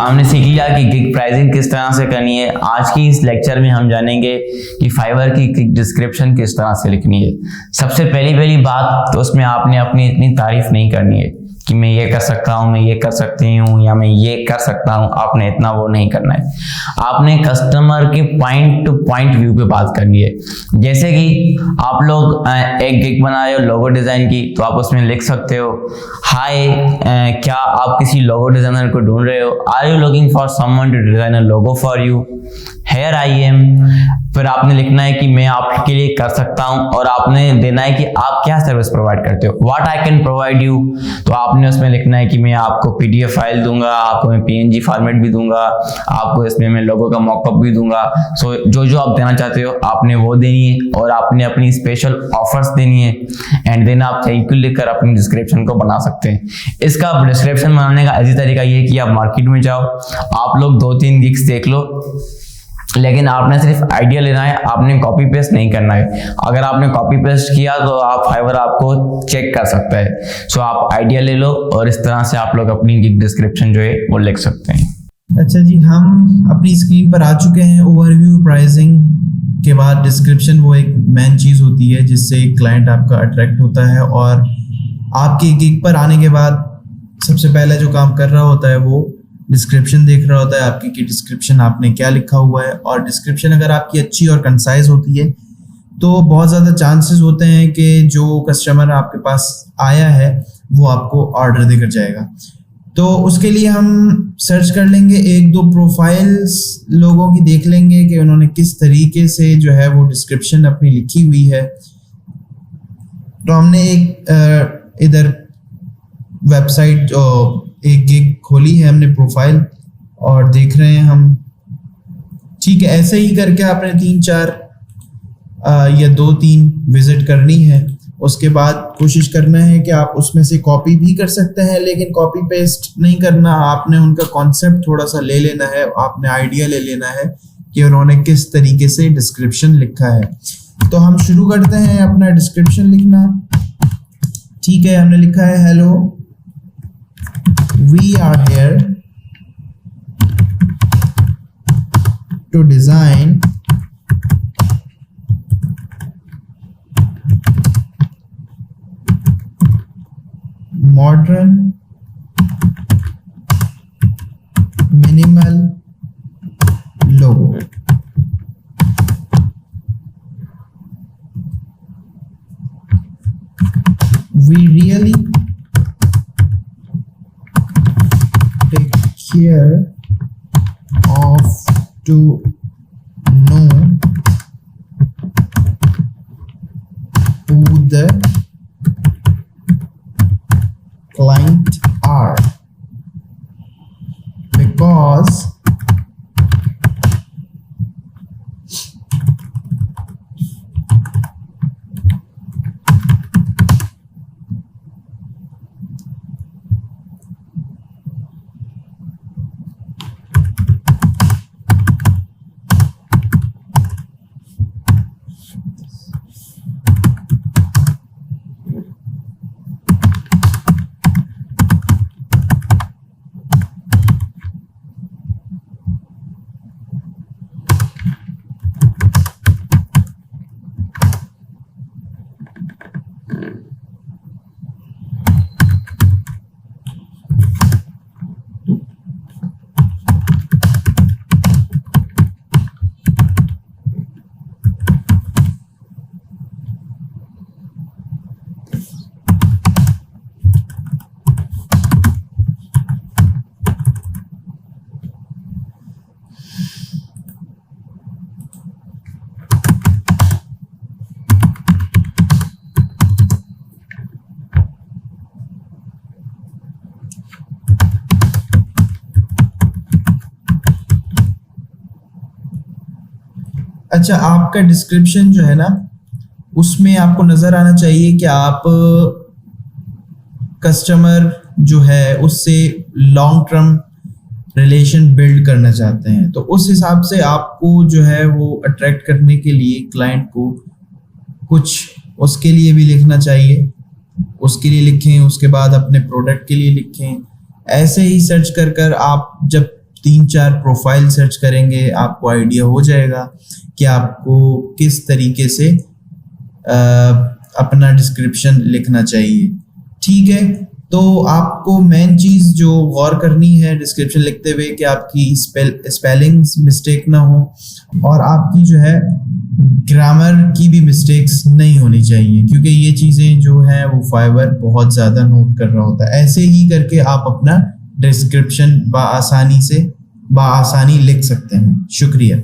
हमने सीख लिया कि गिग प्राइसिंग किस तरह से करनी है। आज की इस लेक्चर में हम जानेंगे कि फाइवर की गिग डिस्क्रिप्शन किस तरह से लिखनी है। सबसे पहली बात तो उसमें आपने अपनी इतनी तारीफ नहीं करनी है कि मैं ये कर सकता हूँ, मैं ये कर सकती हूँ या मैं ये कर सकता हूँ। आपने इतना वो नहीं करना है। आपने कस्टमर के पॉइंट टू पॉइंट व्यू पे बात करनी है। जैसे कि आप लोग एक गिग बना रहे हो लोगो डिजाइन की, तो आप उसमें लिख सकते हो, हाय, क्या आप किसी लोगो डिजाइनर को ढूंढ रहे हो? Are you looking for someone to design a logo for you? Here I am. फिर आपने लिखना है कि मैं आपके लिए कर सकता हूं, और आपने देना है कि आप क्या सर्विस प्रोवाइड करते हो, what I can provide you. तो आपने उसमें लिखना है कि मैं आपको पीडीएफ फाइल दूंगा, आपको मैं पीएनजी फॉर्मेट भी दूंगा, आपको इसमें मैं लोगो का मॉकअप भी दूंगा। सो जो आप देना चाहते हो आपने वो देनी है, और आपने अपनी स्पेशल ऑफर्स देनी है। एंड देन आप थैंक यू लिखकर अपनी डिस्क्रिप्शन को बना सकते हैं। इसका डिस्क्रिप्शन बनाने का ऐसी तरीका ये है कि आप मार्केट में जाओ, आप लोग 2-3 गिग्स देख लो, लेकिन आपने सिर्फ आइडिया लेना है, आपने कॉपी पेस्ट नहीं करना है। अगर आपने कॉपी पेस्ट किया तो आप फाइवर आपको चेक कर सकता है। सो आप आइडिया ले लो, और इस तरह से आप लोग अपनी गिग डिस्क्रिप्शन जो है वो लिख सकते हैं। अच्छा जी, हम अपनी स्क्रीन पर आ चुके हैं। ओवरव्यू, प्राइसिंग के बाद डिस्क्रिप्शन वो एक मेन चीज़ होती है जिससे क्लाइंट आपका अट्रैक्ट होता है, और आपकी गिग पर आने के बाद सबसे पहले जो काम कर रहा होता है वो डिस्क्रिप्शन देख रहा होता है आपकी कि डिस्क्रिप्शन आपने क्या लिखा हुआ है। और डिस्क्रिप्शन अगर आपकी अच्छी और कंसाइज होती है तो बहुत ज़्यादा चांसेस होते हैं कि जो कस्टमर आपके पास आया है वो आपको ऑर्डर देकर जाएगा। तो उसके लिए हम सर्च कर लेंगे, 1-2 प्रोफाइल्स लोगों की देख लेंगे कि उन्होंने किस तरीके से जो है वो डिस्क्रिप्शन अपनी लिखी हुई है। तो हमने एक इधर वेबसाइट एक गिग खोली है हमने प्रोफाइल, और देख रहे हैं हम। ठीक है, ऐसे ही करके आपने 3-4 या 2-3 विजिट करनी है। उसके बाद कोशिश करना है कि आप उसमें से कॉपी भी कर सकते हैं, लेकिन कॉपी पेस्ट नहीं करना। आपने उनका कॉन्सेप्ट थोड़ा सा ले लेना है, आपने आइडिया ले लेना है कि उन्होंने किस तरीके से डिस्क्रिप्शन लिखा है। तो हम शुरू करते हैं अपना डिस्क्रिप्शन लिखना। ठीक है, हमने लिखा है, hello, we are here to design modern minimal logo. We really take care of to know who the client are, because अच्छा, आपका डिस्क्रिप्शन जो है ना उसमें आपको नजर आना चाहिए कि आप कस्टमर जो है उससे लॉन्ग टर्म रिलेशन बिल्ड करना चाहते हैं। तो उस हिसाब से आपको जो है वो अट्रैक्ट करने के लिए क्लाइंट को कुछ उसके लिए भी लिखना चाहिए, उसके लिए लिखें, उसके बाद अपने प्रोडक्ट के लिए लिखें। ऐसे ही सर्च कर कर आप जब 3-4 प्रोफाइल सर्च करेंगे आपको आइडिया हो जाएगा कि आपको किस तरीके से अपना डिस्क्रिप्शन लिखना चाहिए। ठीक है, तो आपको मेन चीज़ जो गौर करनी है डिस्क्रिप्शन लिखते हुए कि आपकी स्पेलिंग्स मिस्टेक ना हो और आपकी जो है ग्रामर की भी मिस्टेक्स नहीं होनी चाहिए, क्योंकि ये चीज़ें जो हैं वो फाइवर बहुत ज़्यादा नोट कर रहा होता है। ऐसे ही करके आप अपना डिस्क्रिप्शन बआसानी लिख सकते हैं। शुक्रिया।